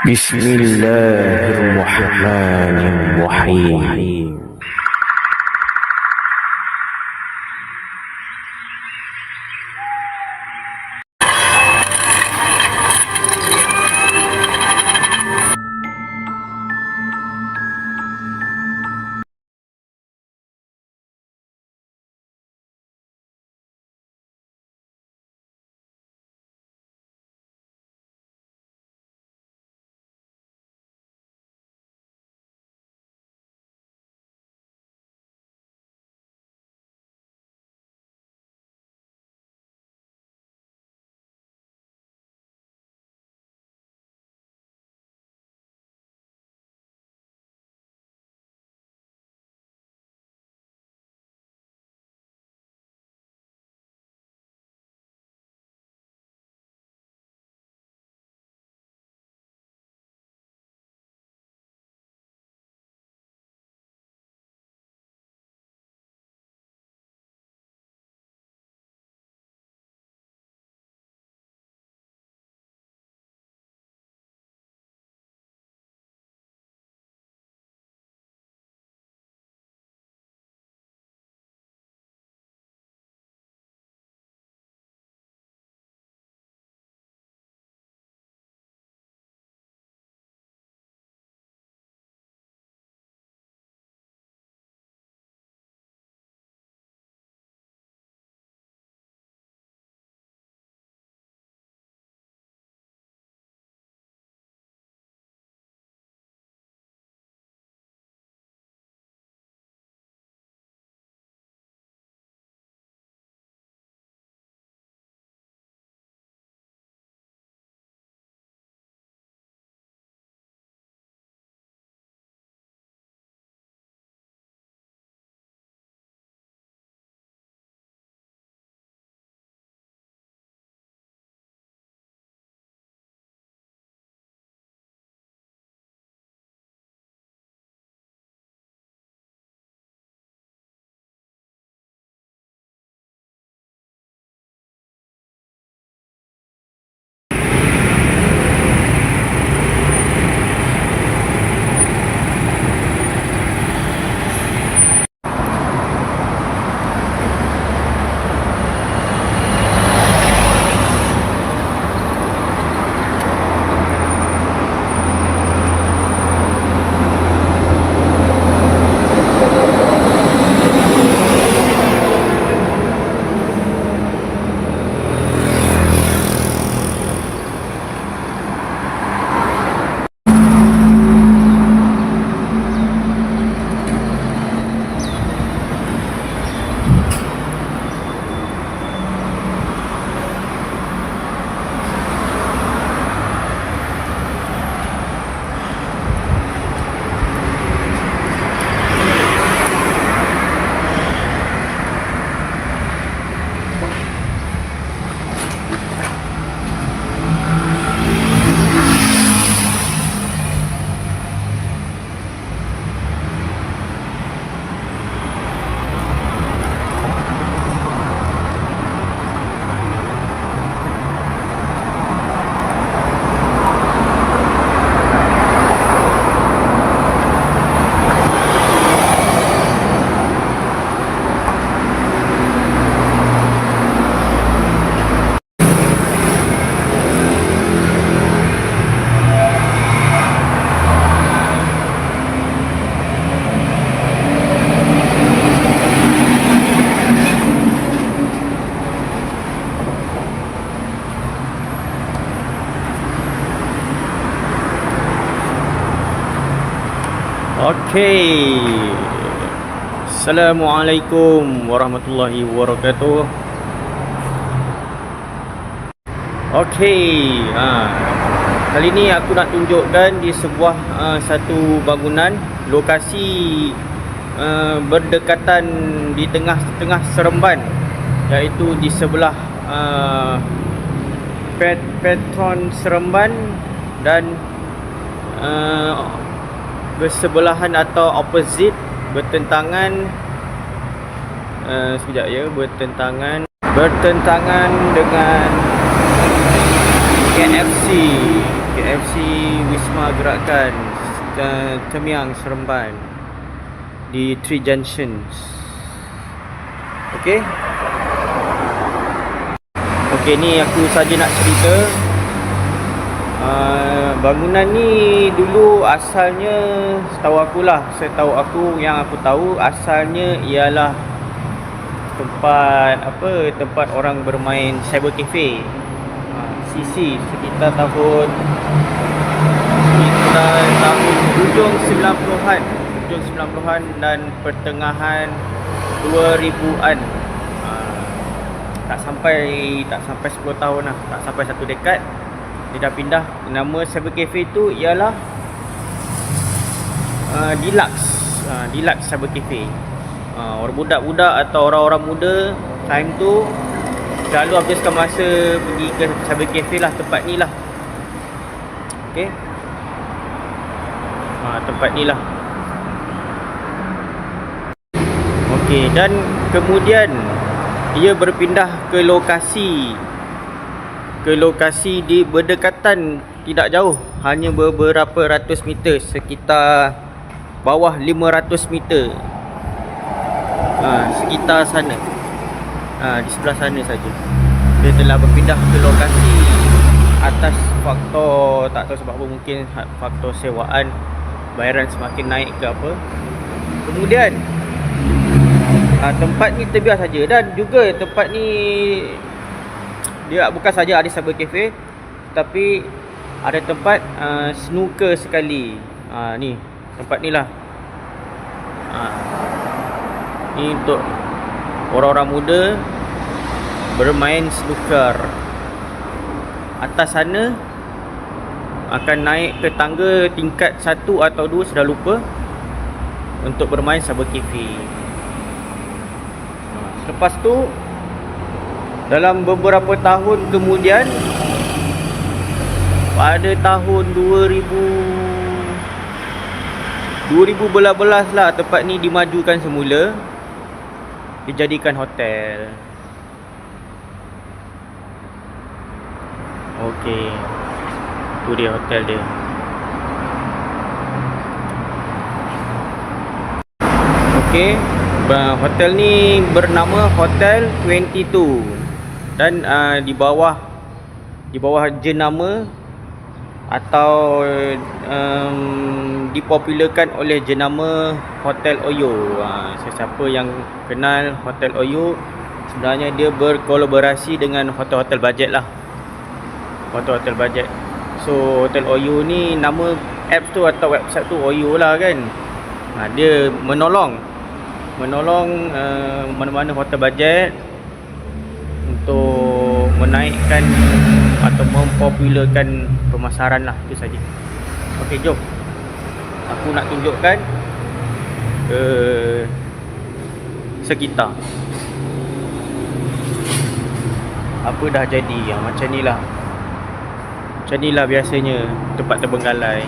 بسم الله الرحمن الرحيم. Okey. Assalamualaikum warahmatullahi wabarakatuh. Okey, kali ni aku nak tunjukkan di sebuah satu bangunan lokasi berdekatan di tengah-tengah Seremban, iaitu di sebelah Petron Seremban dan bersebelahan atau opposite, bertentangan sekejap ya, bertentangan dengan KFC Wisma Gerakan Temiang Seremban di Three Junctions. Okey, ni aku saja nak cerita. Bangunan ni dulu asalnya, setahu yang aku tahu asalnya ialah tempat orang bermain cyber cafe, CC, sekitar tahun hujung 90-an dan pertengahan 2000-an. Tak sampai 10 tahun lah, tak sampai 1 dekad. Dia dah pindah. Nama cyber cafe tu ialah Deluxe Cyber Cafe. Orang budak-budak atau orang-orang muda time tu selalu habiskan masa pergi ke cyber cafe lah, tempat ni lah. Okey, tempat ni lah. Okey, dan kemudian ia berpindah ke lokasi di berdekatan, tidak jauh, hanya beberapa ratus meter, sekitar bawah 500 meter. Sekitar sana, di sebelah sana saja. Dia telah berpindah ke lokasi atas faktor, tak tahu sebab apa, mungkin faktor sewaan, bayaran semakin naik ke apa. Kemudian tempat ni terbiar saja, dan juga tempat ni dia bukan saja ada cyber cafe, tapi ada tempat snooker sekali. Ni tempat ni lah. Ni untuk orang-orang muda bermain snooker. Atas sana akan naik ke tangga tingkat 1 atau 2, sudah lupa, untuk bermain cyber cafe. Lepas tu, dalam beberapa tahun kemudian, pada tahun 2012 lah, tempat ni dimajukan semula, dijadikan hotel. Okey, tu dia hotel dia. Okey, hotel ni bernama Hotel 22, dan di bawah jenama atau dipopularkan oleh jenama Hotel Oyo. Sesiapa yang kenal Hotel Oyo, sebenarnya dia berkolaborasi dengan hotel-hotel bajet lah, hotel-hotel bajet. So Hotel Oyo ni, nama apps tu atau website tu Oyo lah kan. Dia menolong mana-mana hotel bajet untuk menaikkan atau mempopularkan pemasaran lah, itu saja. Okey, jom aku nak tunjukkan sekitar apa dah jadi. Macam ni lah biasanya tempat terbenggalai.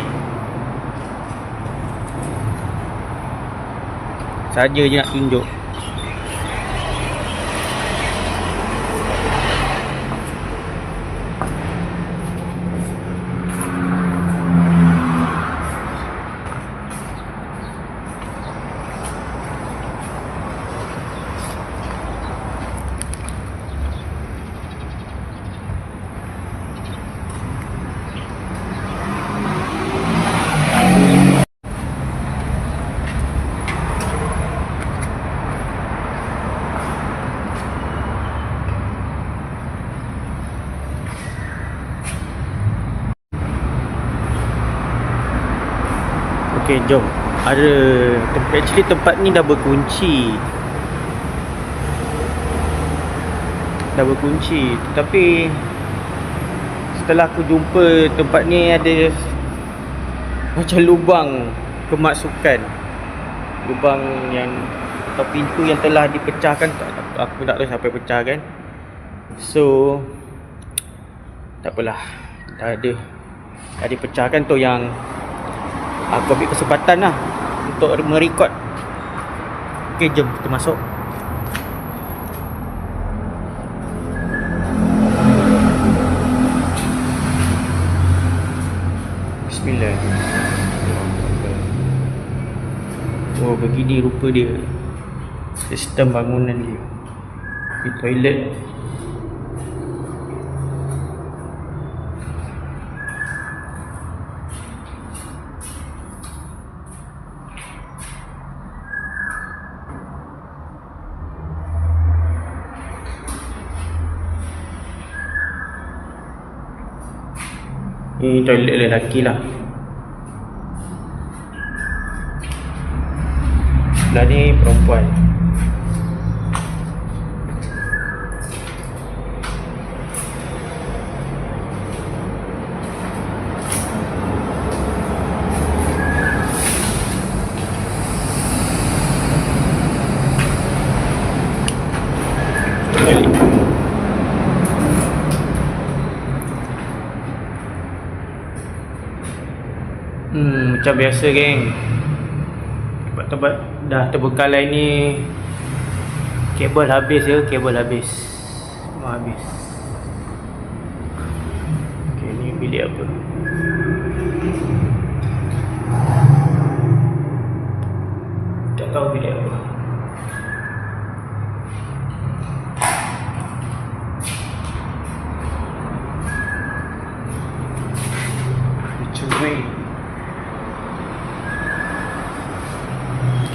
Saja je nak tunjuk. Okey, jom ada actually tempat ni dah berkunci. Tetapi setelah aku jumpa tempat ni ada macam lubang kemasukan, lubang yang atau pintu yang telah dipecahkan. Aku tak tahu siapa pecah kan. So tak apalah, dah dipecahkan tu, yang aku ambil kesempatan lah untuk merekod. Okay, jom kita masuk. Bismillahirrahmanirrahim. Oh, begini rupa dia, sistem bangunan dia. Di toilet. Ini toilet lelaki lah. Sebelah ni perempuan. Macam biasa geng, tempat-tempat dah terbengkalai ni, kabel habis ya, kabel habis, semua habis. Okay, ni bilik apa? Tak tahu bilik apa. Macam ni.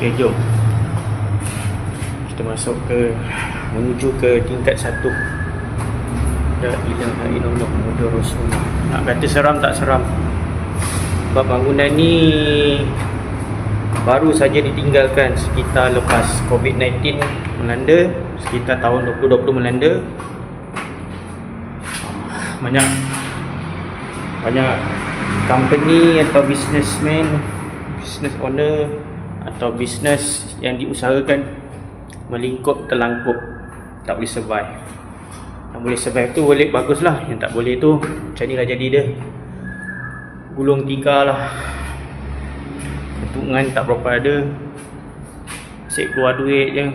Okay, jom kita menuju ke tingkat 1. La ilaha illallah Muhammadur Rasulullah. Nak kata seram tak seram, sebab bangunan ni baru saja ditinggalkan sekitar lepas COVID-19 melanda, sekitar tahun 2020 melanda. Banyak company atau businessman, business owner atau bisnes yang diusahakan melingkup terlangkup, tak boleh survive. Yang boleh survive tu boleh, baguslah. Yang tak boleh tu macam ni lah jadi dia, gulung tikar lah, keuntungan tak berapa ada, asyik keluar duit je,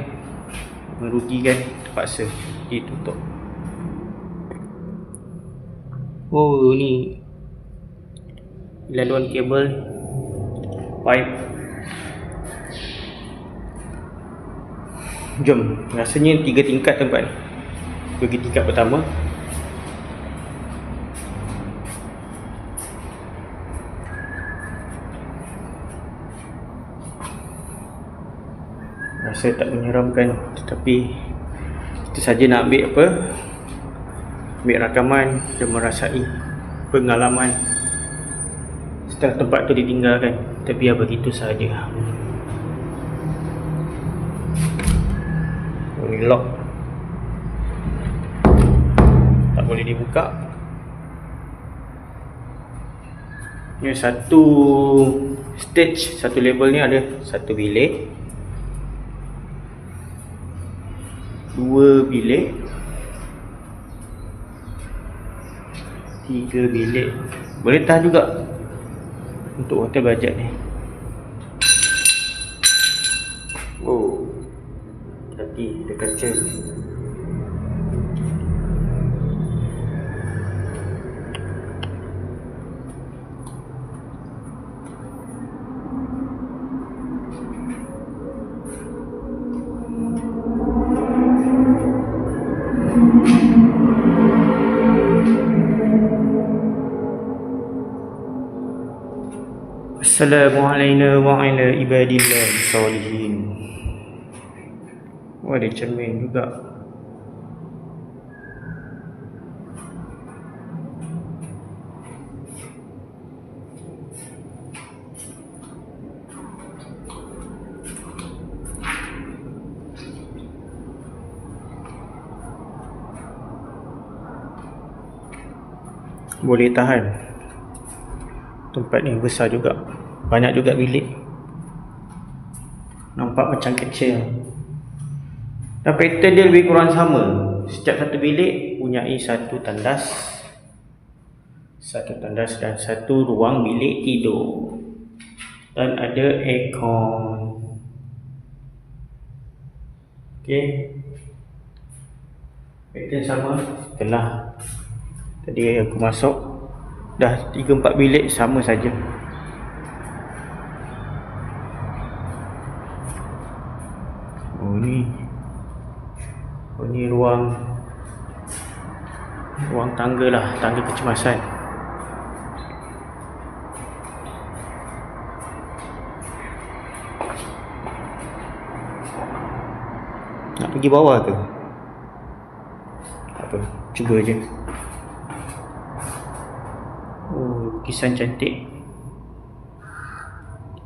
merugikan, terpaksa ditutup. Oh, ni laluan kabel pipe. Jom, rasanya 3 tingkat tempat ni. Pergi tingkat pertama. Rasa tak menyeramkan, tetapi kita saja nak ambil rakaman dan merasai pengalaman setelah tempat tu ditinggalkan. Tapi ya begitu saja. Ini lock, tak boleh dibuka. Ini satu stage, satu level ni ada 1 bilik, 2 bilik, 3 bilik. Boleh tahan juga untuk hotel bajet ni. Oh, hati ada kaca. Assalamualaikum warahmatullahi wabarakatuh. Solihin. Wah, ada cermin juga. Boleh tahan. Tempat ni besar juga. Banyak juga bilik. Nampak macam kecil. Dan pattern dia lebih kurang sama. Setiap satu bilik punyai satu tandas dan satu ruang bilik tidur. Dan ada aircon. Okey. Pattern sama. Setelah tadi aku masuk, dah 3-4 bilik sama saja. Oh ni ruang tangga lah, tangga kecemasan. Nak pergi bawah ke? Tak apa, cuba je. Oh, lukisan cantik.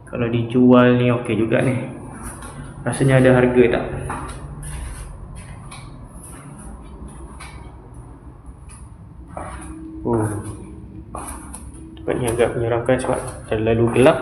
Kalau dijual ni okey juga ni. Rasanya ada harga tak? Oh, tempat ni agak menyeramkan sebab terlalu gelap.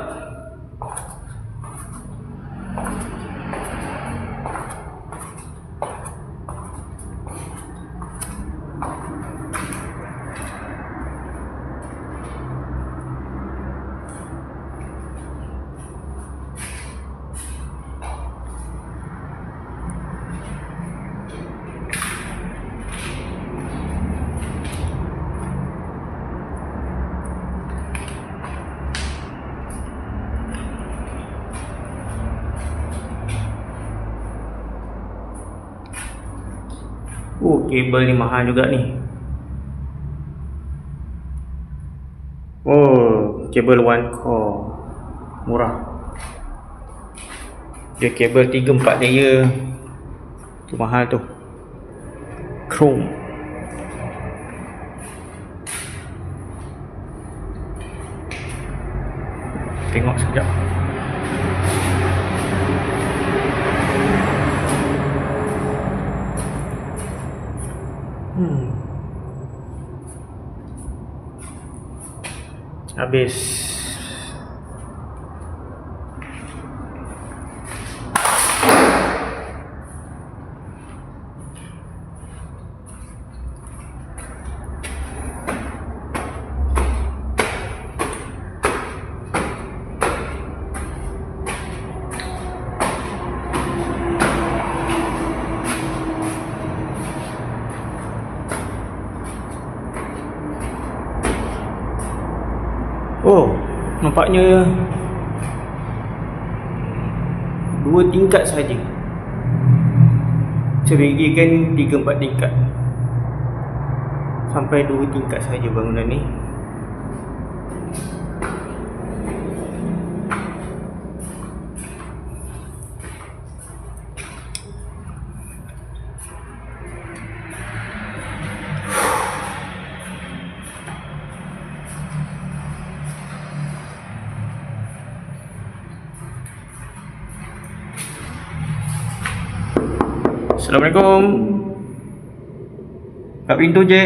Oh, kabel ni mahal juga ni. Oh, kabel one core. Murah. Dia kabel 3-4 layer. Tu mahal tu. Chrome. Tengok sekejap. Habis. Oh, nampaknya 2 tingkat saja. Saya fikirkan 3-4 tingkat. Sampai 2 tingkat saja bangunan ni. Assalamualaikum. Kat pintu je.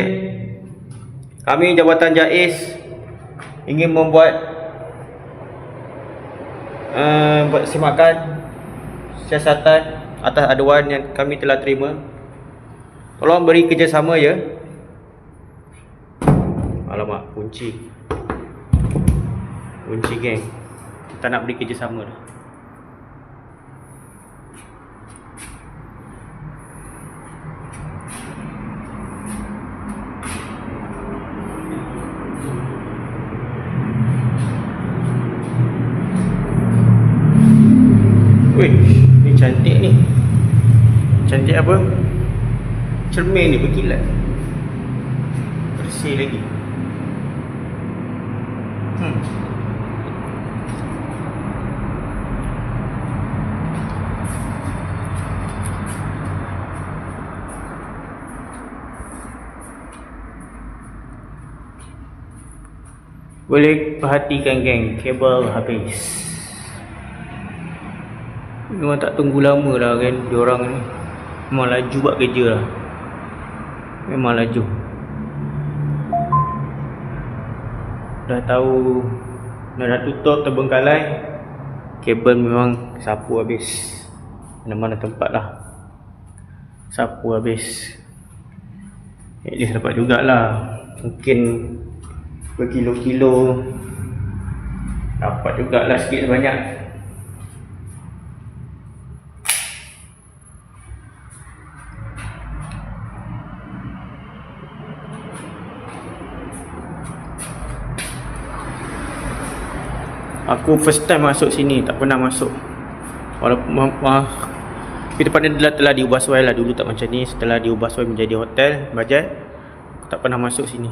Kami Jabatan JAIS ingin membuat buat semakan siasatan atas aduan yang kami telah terima. Tolong beri kerjasama ya. Alamak, kunci geng. Kita nak beri kerjasama dah. Weh, ni cantik ni. Cantik apa? Cermin ni berkilat. Bersih lagi. Boleh perhatikan geng, kabel habis. Memang tak tunggu lama lah kan diorang ni. Memang laju buat kerja lah. Memang laju. dah tahu dah tutup terbengkalai. Kabel memang sapu habis. Mana-mana tempat lah sapu habis. At least dapat jugalah. Mungkin berkilo-kilo dapat jugalah sikit sebanyak. Aku first time masuk sini, tak pernah masuk. Walaupun tapi tempat ni telah diubah suai lah. Dulu tak macam ni. Setelah diubah suai menjadi hotel bajet, aku tak pernah masuk sini.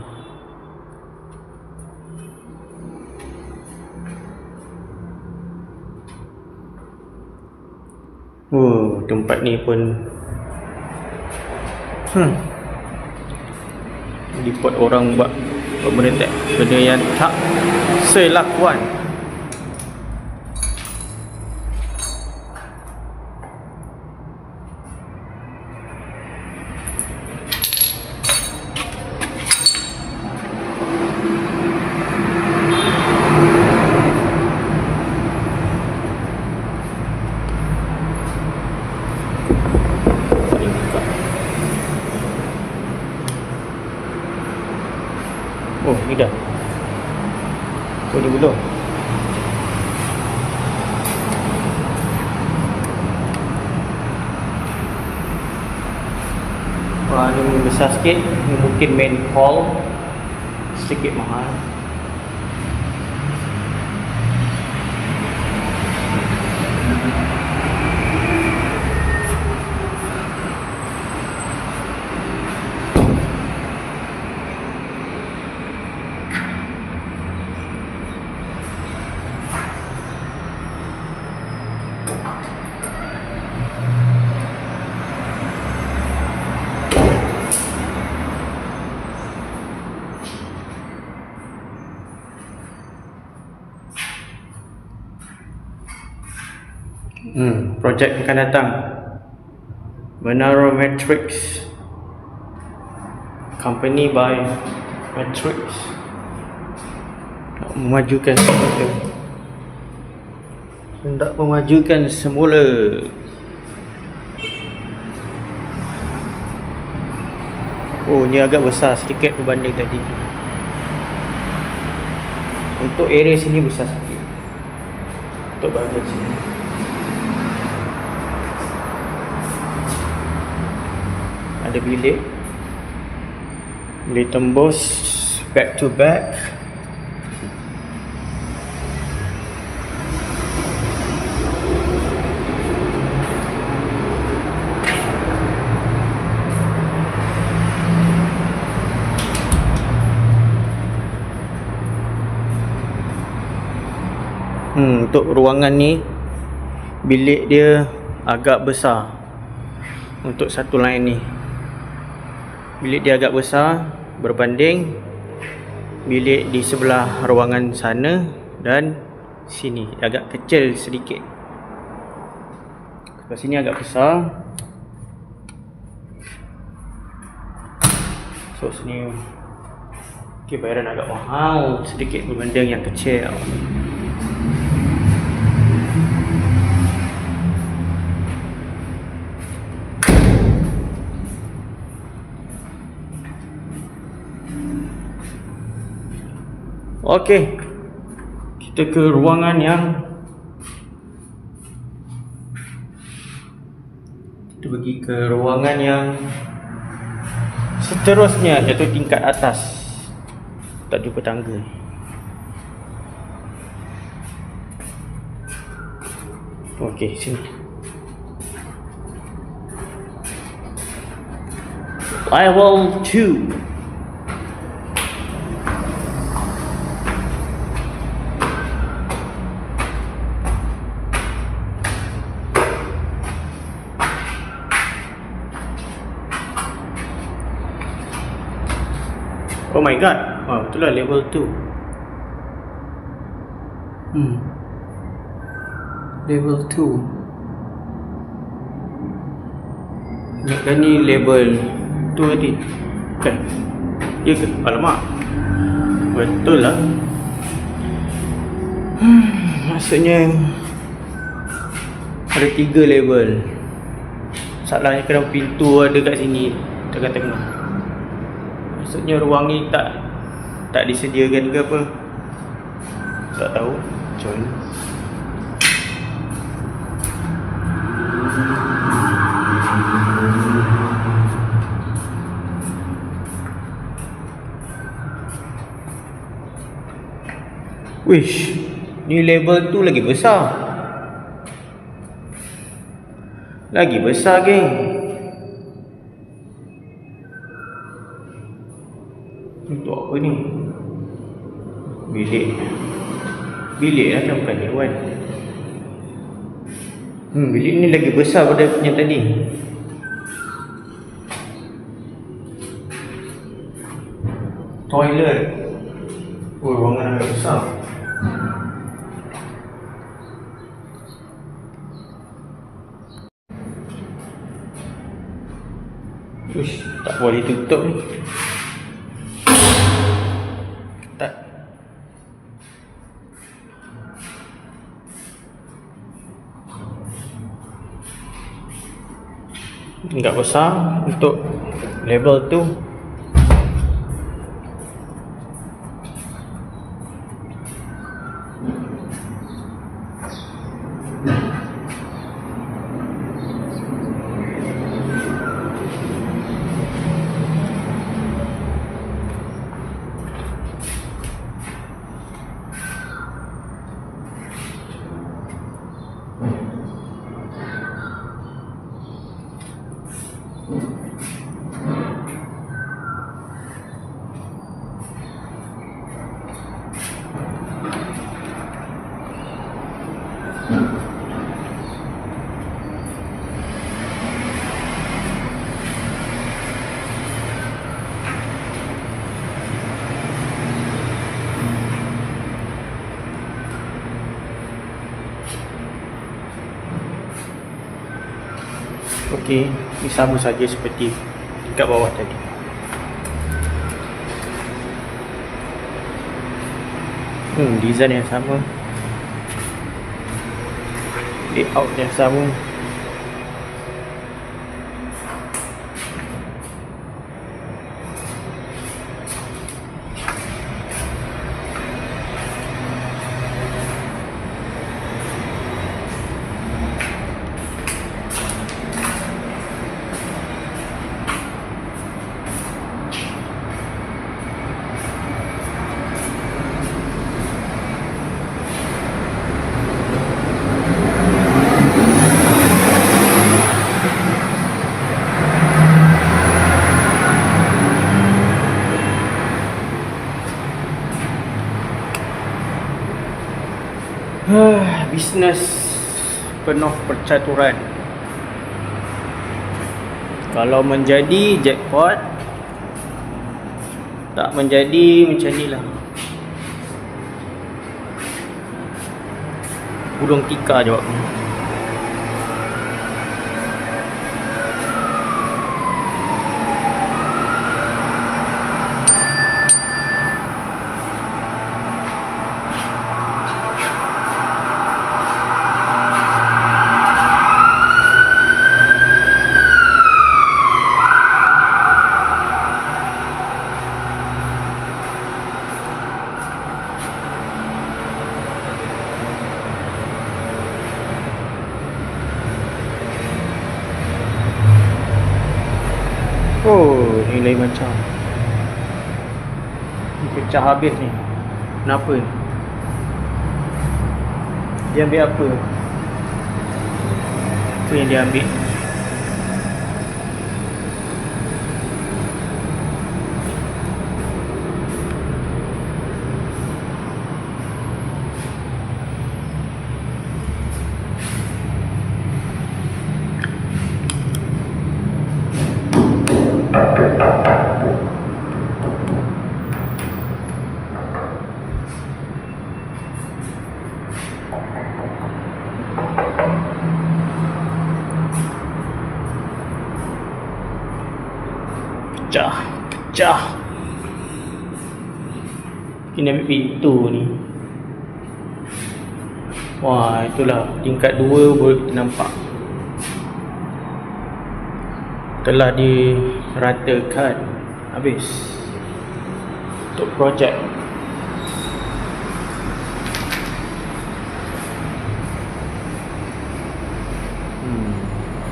Oh, tempat ni pun dibuat orang buat benda yang tak selakuan. Oh, ni dah. Oh, ni belum. Wah, ni besar sikit. Ni mungkin main hall. Sedikit mahal. Projek akan datang. Menara Matrix. Company by Matrix. Nak memajukan semula. Hendak memajukan semula. Oh, ni agak besar sedikit berbanding tadi. Untuk area sini besar sikit. Untuk bahagian sini. Ada bilik tembus back to back. Untuk ruangan ni, bilik dia agak besar. Untuk satu line ni, bilik dia agak besar berbanding bilik di sebelah ruangan sana dan sini. Agak kecil sedikit. Sebelah sini agak besar. So sini bayaran agak mahal sedikit berbanding yang kecil. Okey, kita ke ruangan yang seterusnya, iaitu tingkat atas. Tak jumpa tangga. Okey, sini. Level 2. Oh my god. Oh, betul lah, level 2. Level 2. Ingatkan ni level 2 tadi. Kan? Ya ke? Alamak. Betul lah. Maksudnya ada 3 level. Salahnya kerana pintu ada kat sini tengah-tengah. Maksudnya ruang ni tak disediakan ke apa? Tak tahu. Macam mana? Wish, ni level tu lagi besar. Lagi besar, geng. Untuk apa ni? Bilik. Bilik lah kan, bukan dewan. Bilik ni lagi besar pada yang tadi. Toilet. Oh, ruangan agak besar. Uish, tak boleh tutup ni. Tak. Enggak besar untuk level tu. Okey, ini sama saja seperti dekat bawah tadi. Design yang sama, layout yang sama. Bisnes penuh percaturan. Kalau menjadi jackpot, tak menjadi macam ni lah. Burung tika jawabnya. Oh, ni lain macam. Ni pecah habis ni. Kenapa ni? Dia ambil apa? Apa yang dia ambil? Pecah. Kena ambil pintu ni. Wah, itulah tingkat 2 boleh kita nampak telah diratakan habis untuk projek.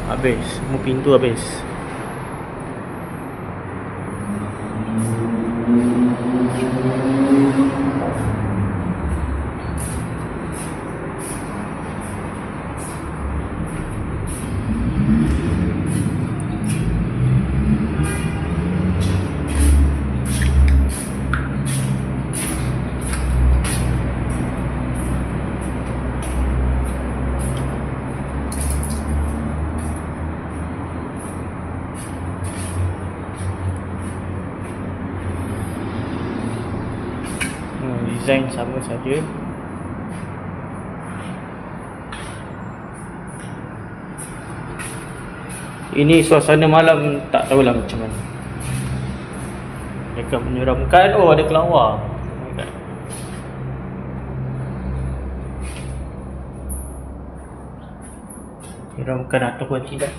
Habis, semua pintu habis. Design sama saja. Ini suasana malam tak tahulah macam mana. Mereka menyeramkan. Oh, ada kelawar. Oh my God. Menyeramkan ataupun tidak.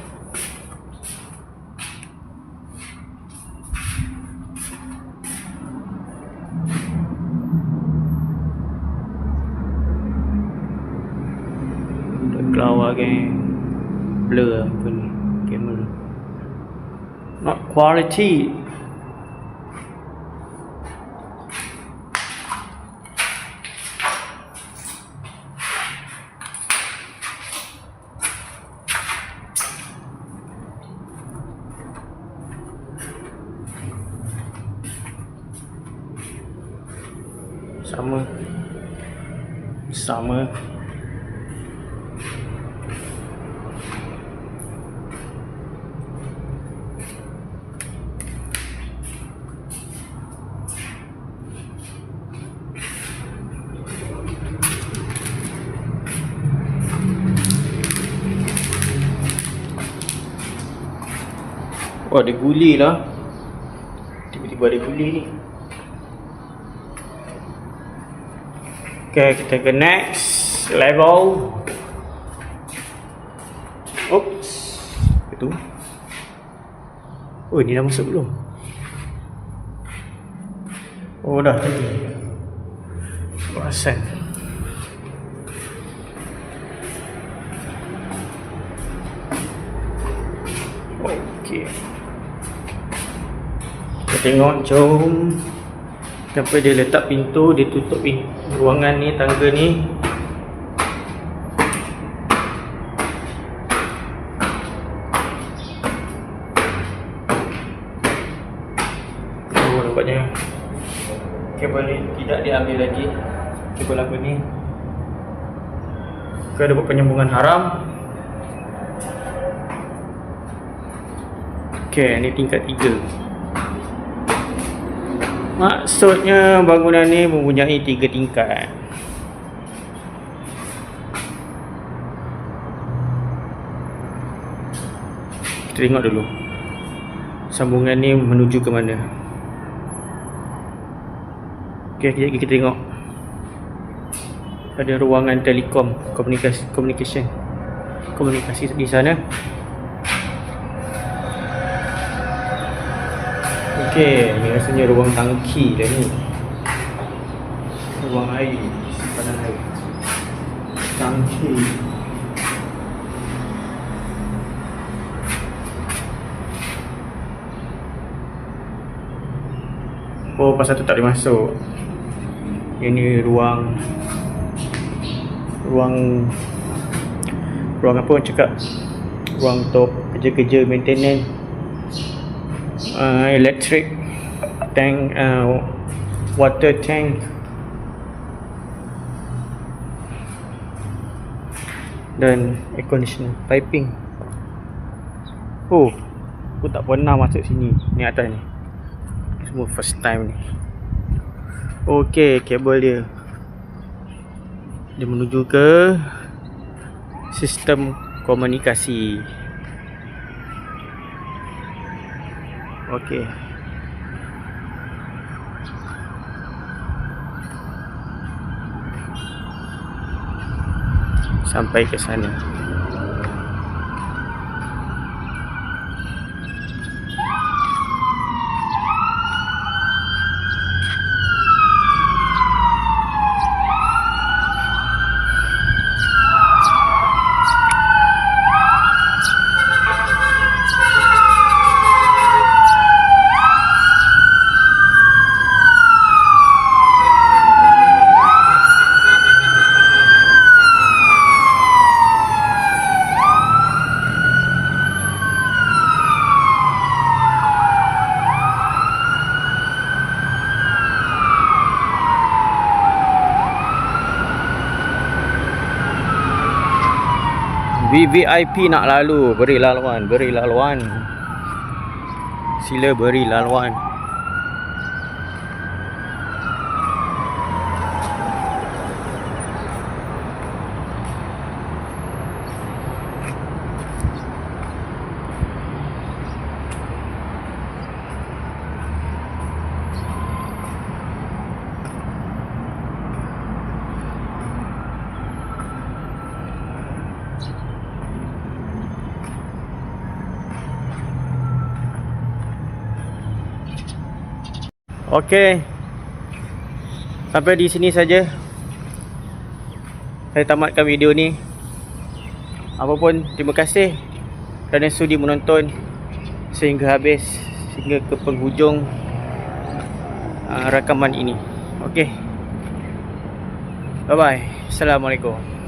Kelawar kan, blur apa ni kamera, not quality. Sama oh, ada guli lah. Tiba-tiba ada guli ni. Okay, kita ke next level. Oops. Itu. Oh, ni dah masuk belum? Oh, dah tadi. Perasan. Okey. Kita tengok, jom. Sampai dia letak pintu, dia tutup ruangan ni, tangga ni. Oh, nampaknya kabel ni tidak diambil lagi. Kabel apa ni? Kita ada buat penyambungan haram. Okey, ni tingkat 3. Maksudnya bangunan ni mempunyai 3 tingkat. Kita tengok dulu sambungan ni menuju ke mana. Okey, kejap lagi kita tengok. Ada ruangan telekom, komunikasi di sana. Okey, ni rasanya ruang tangki dah ni. Ruang air, simpanan air. Tangki. Oh, pasal tu tak boleh masuk. Ini ruang apa orang cakap? Ruang untuk kerja-kerja maintenance. Electric tank, water tank, dan air conditioner piping. Oh, aku tak pernah masuk sini. Ni atas ni semua first time ni. Okey, kabel dia menuju ke sistem komunikasi. Okey. sampai ke sana. VVIP nak lalu, beri laluan, beri laluan. Sila beri laluan. Okey. Sampai di sini saja saya tamatkan video ni. Apapun, terima kasih kerana sudi menonton sehingga habis, sehingga ke penghujung rakaman ini. Okey. Bye bye. Assalamualaikum.